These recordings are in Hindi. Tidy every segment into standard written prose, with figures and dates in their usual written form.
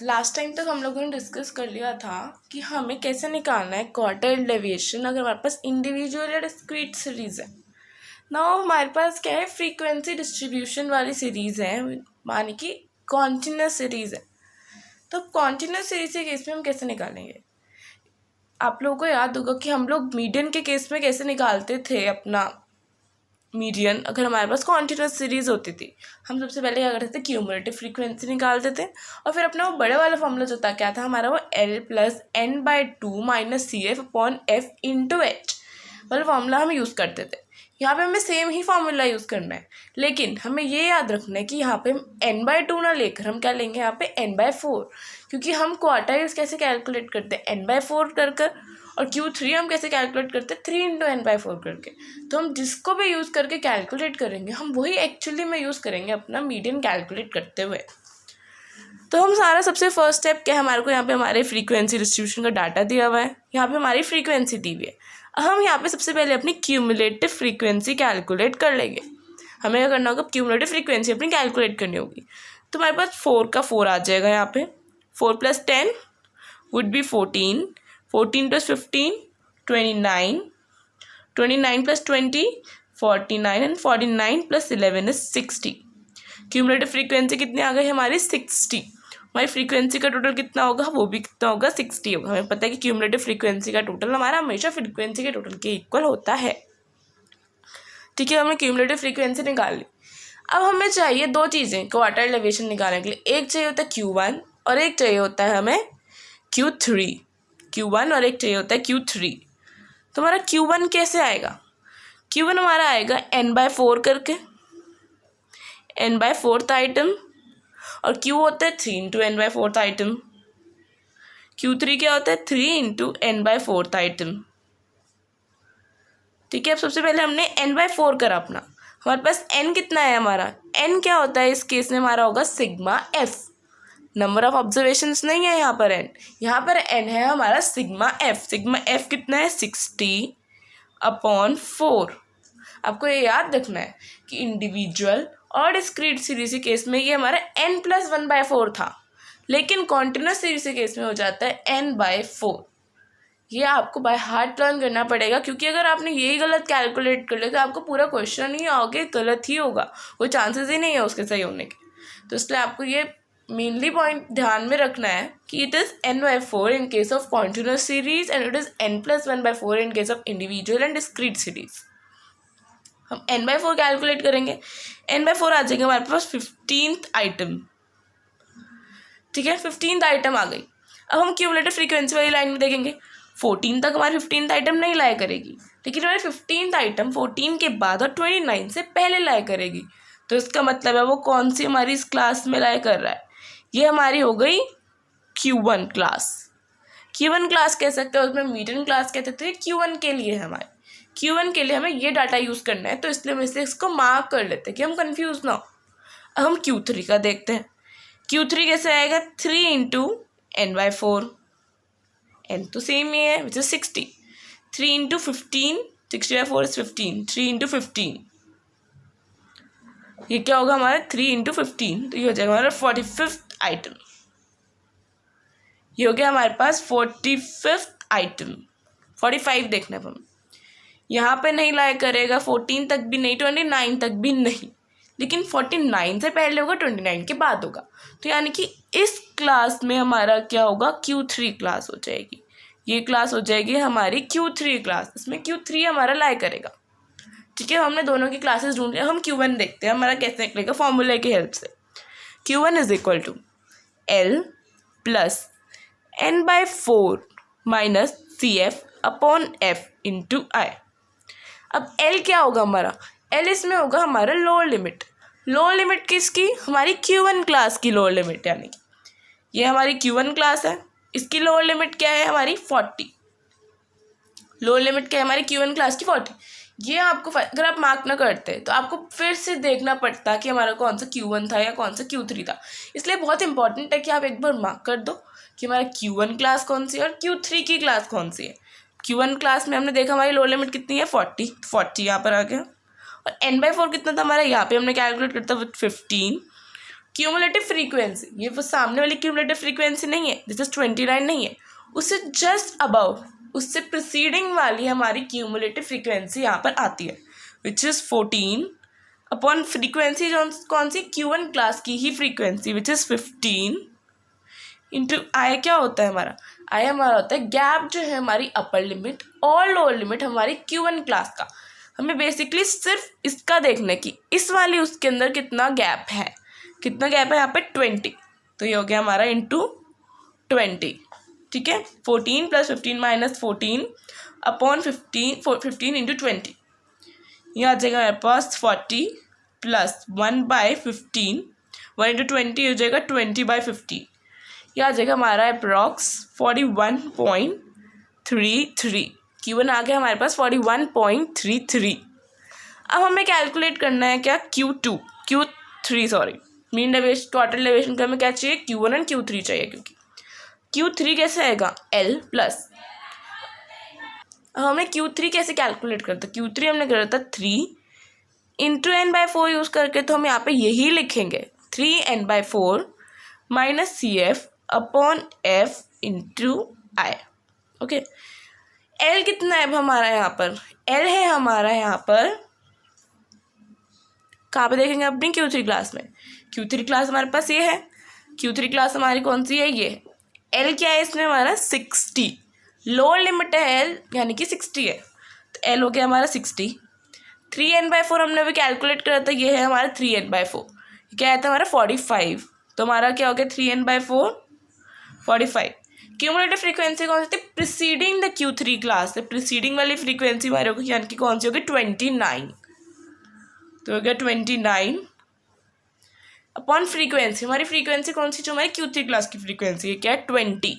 लास्ट टाइम तक हम लोगों ने डिस्कस कर लिया था कि हमें कैसे निकालना है क्वार्टाइल डेविएशन अगर हमारे पास इंडिविजुअल या डिस्क्रीट सीरीज़ है। नाउ हमारे पास क्या है, फ्रीक्वेंसी डिस्ट्रीब्यूशन वाली सीरीज़ है, माने कि कॉन्टिन्यूस सीरीज़ है। तो कॉन्टिन्यूस सीरीज के केस में हम कैसे निकालेंगे? आप लोगों को याद होगा कि हम लोग मीडियन के केस में कैसे निकालते थे अपना मीडियन। अगर हमारे पास कॉन्टिन्यूस सीरीज होती थी, हम सबसे पहले क्या करते थे, क्यूमुलेटिव फ्रीक्वेंसी निकालते थे और फिर अपना वो बड़े वाला फॉर्मूला जो था क्या था हमारा, वो L+N/2 - CF/F/H वाला फॉर्मूला हम यूज़ करते थे। यहाँ पे हमें सेम ही फॉर्मूला यूज़ करना है, लेकिन हमें ये याद रखना है कि यहाँ पे हम N/2 ना लेकर हम क्या लेंगे, यहाँ पे N/4, क्योंकि हम क्वार्टाइल्स कैसे कैलकुलेट करते हैं, N/4 कर और Q3 हम कैसे कैलकुलेट करते हैं, 3 × N/4 करके। तो हम जिसको भी यूज़ करके कैलकुलेट करेंगे हम वही एक्चुअली में यूज़ करेंगे अपना मीडियन कैलकुलेट करते हुए। तो हम सारा सबसे फर्स्ट स्टेप क्या है, हमारे को यहाँ पे हमारे फ्रीक्वेंसी डिस्ट्रीब्यूशन का डाटा दिया हुआ है, यहाँ पे हमारी फ्रीक्वेंसी दी हुई है। हम यहाँ पे सबसे पहले अपनी क्यूमुलेटिव फ्रीक्वेंसी कैलकुलेट कर लेंगे। हमें क्या करना होगा, क्यूमुलेटिव फ्रीक्वेंसी अपनी कैलकुलेट करनी होगी। तो हमारे पास 4 का 4 आ जाएगा, यहाँ पे 4 + 10 would be 14, 14 + 15 29, 29 + 20 49 and 49 + 11 is 60। Cumulative frequency कितनी आ गई हमारी, 60। हमारी फ्रीक्वेंसी का टोटल कितना होगा, वो भी कितना होगा, 60 होगा। हमें पता है कि क्यूमुलेटिव फ्रीक्वेंसी का टोटल हमारा हमेशा फ्रीक्वेंसी के टोटल के इक्वल होता है। ठीक है, हमने क्यूमुलेटिव फ्रीक्वेंसी निकाल ली। अब हमें चाहिए दो चीज़ें क्वार्टाइल डेविएशन निकालने के लिए, एक चाहिए होता है Q1 और एक चाहिए होता है हमें Q3। Q1 और एक चाहिए होता है Q3। तो हमारा Q1 कैसे आएगा, Q1 हमारा आएगा N/4 करके, N/4 आइटम, और Q होता है 3 × N/4 आइटम। Q3 क्या होता है, 3 × N/4 आइटम। ठीक है, अब सबसे पहले हमने N/4 करा अपना। हमारे पास N कितना है, हमारा N क्या होता है इस केस में, हमारा होगा sigma F। Number of observations नहीं है यहाँ पर N, यहाँ पर N है हमारा सिग्मा F। सिग्मा F कितना है, 60/4। आपको ये याद रखना है कि इंडिविजुअल और डिस्क्रीट सीरीज के केस में ये हमारा N+1/4 था, लेकिन कॉन्टिन्यूस सीरीज के केस में हो जाता है N/4। ये आपको बाय हार्ट लर्न करना पड़ेगा, क्योंकि अगर आपने यही गलत कैलकुलेट कर लिया तो आपको पूरा क्वेश्चन ही आगे गलत ही होगा, कोई चांसेस ही नहीं है उसके सही होने के। तो इसलिए आपको ये मेनली पॉइंट ध्यान में रखना है कि it is N/4 in case of continuous series and it is N+1/4 in case of individual and discrete series. हम N/4 कैलकुलेट करेंगे, N/4 आ जाएगा हमारे पास 15th आइटम। ठीक है, 15th आइटम आ गई। अब हम क्यूमुलेटिव फ्रीक्वेंसी वाली लाइन में देखेंगे, 14 तक हमारी 15th आइटम नहीं लाया करेगी, लेकिन हमारी 15th आइटम 14 के बाद और 29 से पहले लाया करेगी। तो इसका मतलब है वो कौन सी हमारी इस क्लास में लाया कर रहा है, ये हमारी हो गई Q1 क्लास। Q1 क्लास कह सकते हैं, उसमें मीडियन क्लास कहते थे, Q1 के लिए हमारे Q1 के लिए हमें ये डाटा यूज़ करना है, तो इसलिए हम इसे इसको मार्क कर लेते हैं कि हम कंफ्यूज ना हो। अब हम Q3 का देखते हैं। Q3 कैसे आएगा, 3 × N/4, N तो सेम ही है विच इज 60, 3 × 15, 60/4 इज 15, 3 × 15, ये क्या होगा हमारा 3 × 15, तो ये हो जाएगा हमारा 45th आइटम। ये हो गया हमारे पास 45th आइटम। 45 देखना है हम, यहाँ पे नहीं लाया करेगा, 14 तक भी नहीं, 29 तक भी नहीं, लेकिन 49 से पहले होगा, 29 के बाद होगा। तो यानी कि इस क्लास में हमारा क्या होगा, Q3 क्लास हो जाएगी। ये क्लास हो जाएगी हमारी Q3 क्लास, इसमें Q3 हमारा लाया करेगा। ठीक है, हमने दोनों की क्लासेस ढूंढ लिया। हम Q1 देखते हैं हमारा कैसे निकलेगा फॉर्मूले की हेल्प से। Q1 = L+N/4 - CF/F × I। अब L क्या होगा हमारा, L इसमें होगा हमारा लोअर लिमिट। लोअर लिमिट किसकी, हमारी Q1 क्लास की लोअर लिमिट, यानी कि ये हमारी Q1 क्लास है, इसकी लोअर लिमिट क्या है हमारी 40। लोअर लिमिट क्या है हमारी Q1 क्लास की 40। ये आपको अगर आप मार्क ना करते तो आपको फिर से देखना पड़ता कि हमारा कौन सा Q1 था या कौन सा Q3 था। इसलिए बहुत इंपॉर्टेंट है कि आप एक बार मार्क कर दो कि हमारा Q1 क्लास कौन सी है और Q3 की क्लास कौन सी है। Q1 क्लास में हमने देखा हमारी लोअर लिमिट कितनी है 40 यहाँ पर आ गया, और N/4 कितना था हमारा, यहाँ पे हमने कैलकुलेट करता 15, क्यूमुलेटिव फ्रीक्वेंसी, ये वो सामने वाली क्यूमुलेटिव फ्रीक्वेंसी नहीं है, दिस इज 29 नहीं है, उससे जस्ट अबव, उससे प्रिसीडिंग वाली हमारी क्यूमुलेटिव फ्रीक्वेंसी यहाँ पर आती है, विच इज़ 14 अपॉन फ्रीक्वेंसी जो कौन सी Q1 क्लास की ही फ्रीक्वेंसी विच इज़ 15 इंटू आई क्या होता है हमारा, आई हमारा होता है गैप जो है हमारी अपर लिमिट और लोअर लिमिट हमारी Q1 क्लास का। हमें बेसिकली सिर्फ इसका देखना कि इस वाली उसके अंदर कितना गैप है, कितना गैप है यहाँ पे 20, तो ये हो गया हमारा इंटू 20, ठीक है। 14 + 15 - 14 अपॉन 15 इंटू 20, ये आ जाएगा हमारे पास 40 + 1/15, 1 इंटू 20 हो जाएगा 20/15, ये आ जाएगा हमारा अप्रॉक्स 41.33। Q1 आ गया हमारे पास 41.33। अब हमें कैलकुलेट करना है क्या Q3 sorry mean deviation, total deviation का हमें क्या चाहिए, Q1 और Q3 चाहिए, क्योंकि Q3 कैसे आएगा L प्लस, हमें Q3 कैसे कैलकुलेट करते, Q3 हमने करा था 3 इंटू n/4 यूज़ करके, तो हम यहाँ पे यही लिखेंगे 3n/4 minus CF upon F into I. Okay, L कितना है अब हमारा यहाँ पर, L है हमारा यहाँ पर, कहाँ पे देखेंगे अपनी Q3 क्लास में, Q3 क्लास हमारे पास ये है, Q3 क्लास हमारी कौन सी है, ये L क्या है इसमें हमारा 60, लोअर लिमिट है L यानी कि 60 है, तो L हो गया हमारा 60। 3n/4 हमने अभी कैलकुलेट करा था, ये है हमारा 3n/4, क्या आया था हमारा 45, तो हमारा क्या हो गया 3n/4 45। क्यूमुलेटिव फ्रीक्वेंसी कौन सी थी, preceding the Q3 class, preceding वाली फ्रीक्वेंसी हमारे होगी यानी कि कौन सी होगी 29, तो हो गया 29 अपॉन फ्रीक्वेंसी, हमारी फ्रीक्वेंसी कौन सी जो हमारी Q3 क्लास की फ्रीक्वेंसी है क्या है 20,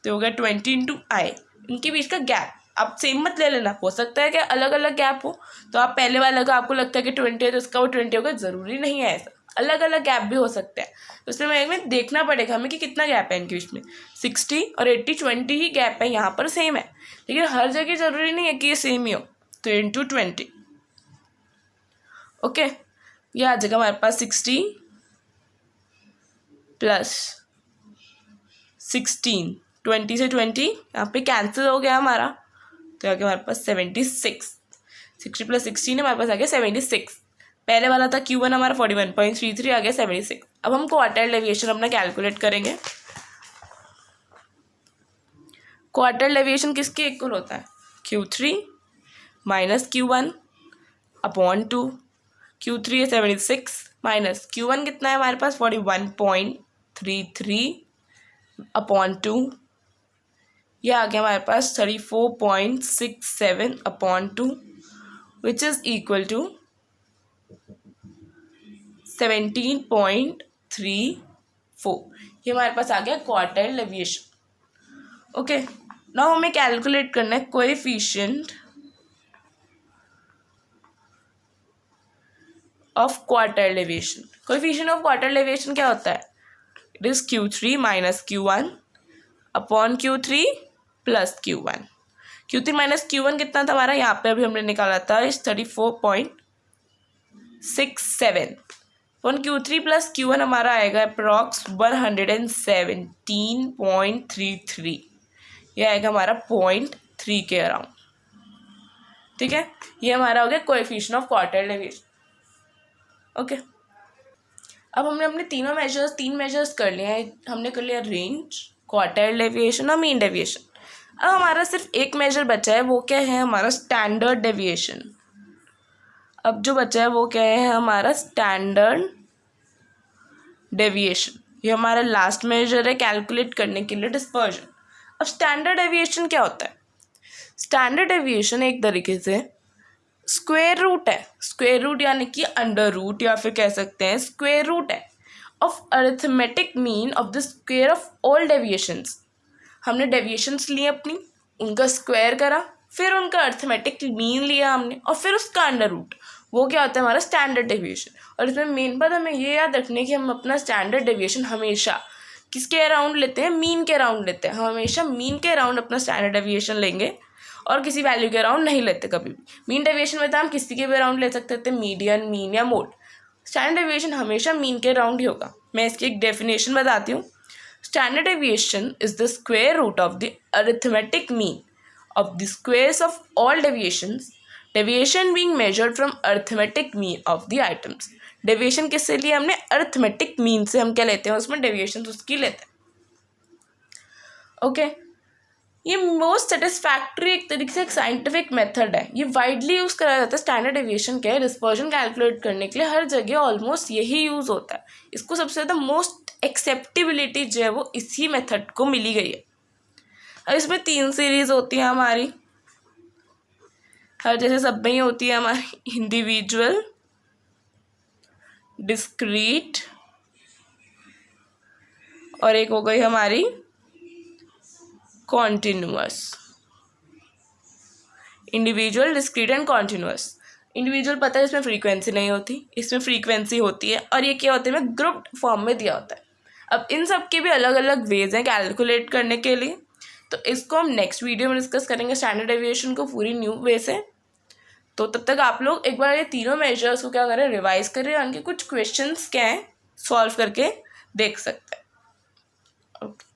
तो हो गया 20 इंटू आई, इनके बीच का गैप आप सेम मत ले लेना, हो सकता है कि अलग अलग गैप हो, तो आप पहले वाला का आपको लगता है कि 20 है तो इसका वो 20 होगा, ज़रूरी नहीं है ऐसा, अलग अलग गैप भी हो सकता है, तो उसमें हमें देखना पड़ेगा हमें कि कितना गैप है इनके बीच में, 60 और 80 20 ही गैप है, यहाँ पर सेम है, लेकिन हर जगह ज़रूरी नहीं है कि ये सेम ही हो, तो इंटू 20, ओके, ये आ जाएगा हमारे पास 60 प्लस 16, 20 से 20 यहाँ पे कैंसिल हो गया हमारा, तो आ गया हमारे पास 76, 60 + 16 हमारे पास आ गया 76, पहले वाला था Q1 हमारा 41.33 आ गया 76। अब हम क्वार्टर डेविएशन अपना कैलकुलेट करेंगे। क्वार्टर डेविएशन किसके इक्वल होता है, Q3 minus Q1 upon 2, Q3 है 76 माइनस Q1 कितना है हमारे पास 41.33 अपॉन 2, यह आ गया हमारे पास 34.67 upon 2 which is equal to 17.34, ये हमारे पास आ गया क्वार्टर डेविएशन। ओके, नाउ हमें कैलकुलेट करना है coefficient of quarter deviation. Coefficient of quarter deviation क्या होता है, it is Q3 minus Q1 upon Q3 plus Q1। Q3 minus Q1 कितना था हमारा, यहाँ पे अभी हमने निकाला था इस 34.67 अपॉन Q3 प्लस Q1 हमारा आएगा अप्रॉक्स 117.33, ये आएगा हमारा 0.3 के अराउंड, ठीक है। ये हमारा हो गया coefficient of quarter deviation. Okay, अब हमने अपने तीन मेजर्स कर लिए हैं, हमने कर लिया रेंज, क्वार्टर डेविएशन और मीन डेविएशन। अब हमारा सिर्फ एक मेजर बचा है, वो क्या है हमारा स्टैंडर्ड डेविएशन। अब जो बचा है वो क्या है हमारा स्टैंडर्ड डेविएशन, ये हमारा लास्ट मेजर है कैलकुलेट करने के लिए डिस्पर्जन। अब स्टैंडर्ड डेविएशन क्या होता है, स्टैंडर्ड डेविएशन एक तरीके से स्क्वायर रूट है, स्क्वायर रूट यानी कि अंडर रूट या फिर कह सकते हैं स्क्वायर रूट है of arithmetic mean of the square of all deviations. हमने डेविएशंस लिए अपनी, उनका स्क्वायर करा, फिर उनका अरिथमेटिक मीन लिया हमने और फिर उसका अंडर रूट, वो क्या होता है हमारा स्टैंडर्ड डेविएशन। और इसमें मेन बात हमें ये याद रखनी है कि हम अपना स्टैंडर्ड डेविएशन हमेशा किसके अराउंड लेते हैं, मीन के अराउंड लेते हैं। हम हमेशा मीन के अराउंड अपना स्टैंडर्ड डेविएशन लेंगे और किसी वैल्यू के अराउंड नहीं लेते कभी भी। मीन डेविएशन में तो हम किसी के भी अराउंड ले सकते थे, मीडियन, मीन या मोड। स्टैंडर्ड डेविएशन हमेशा मीन के अराउंड ही होगा। मैं इसकी एक डेफिनेशन बताती हूँ। Standard deviation is the square root of the arithmetic mean of the squares of all deviations, deviation being measured from arithmetic mean of the items। Deviation किससे लिए हमने? अरिथमेटिक मीन से हम क्या लेते हैं, उसमें डेविएशन उसकी लेते हैं। ओके, ये मोस्ट सेटिस्फैक्ट्री एक तरीके से एक साइंटिफिक मेथड है, ये वाइडली यूज़ करा जाता है स्टैंडर्ड डेविएशन के डिस्पर्जन कैलकुलेट करने के लिए। हर जगह ऑलमोस्ट यही यूज़ होता है। इसको सबसे ज़्यादा मोस्ट एक्सेप्टेबिलिटी जो है वो इसी मेथड को मिली गई है। अब इसमें 3 सीरीज होती है हमारी, हर जैसे सब में ही होती है हमारी, इंडिविजुअल, डिस्क्रीट और एक हो गई हमारी continuous. Individual, discrete and continuous. Individual पता है इसमें फ्रीक्वेंसी नहीं होती, इसमें फ्रीक्वेंसी होती है, और ये क्या होता है, ग्रुप्ड फॉर्म में दिया होता है। अब इन सब के भी अलग अलग वेज हैं कैलकुलेट करने के लिए, तो इसको हम नेक्स्ट वीडियो में डिस्कस करेंगे स्टैंडर्ड डेविएशन को पूरी न्यू वे से। तो तब तक आप लोग एक बार ये तीनों मेजर्स को क्या करें, रिवाइज करें, उनके कुछ क्वेश्चंस क्या हैं सॉल्व करके देख सकते हैं। ओके।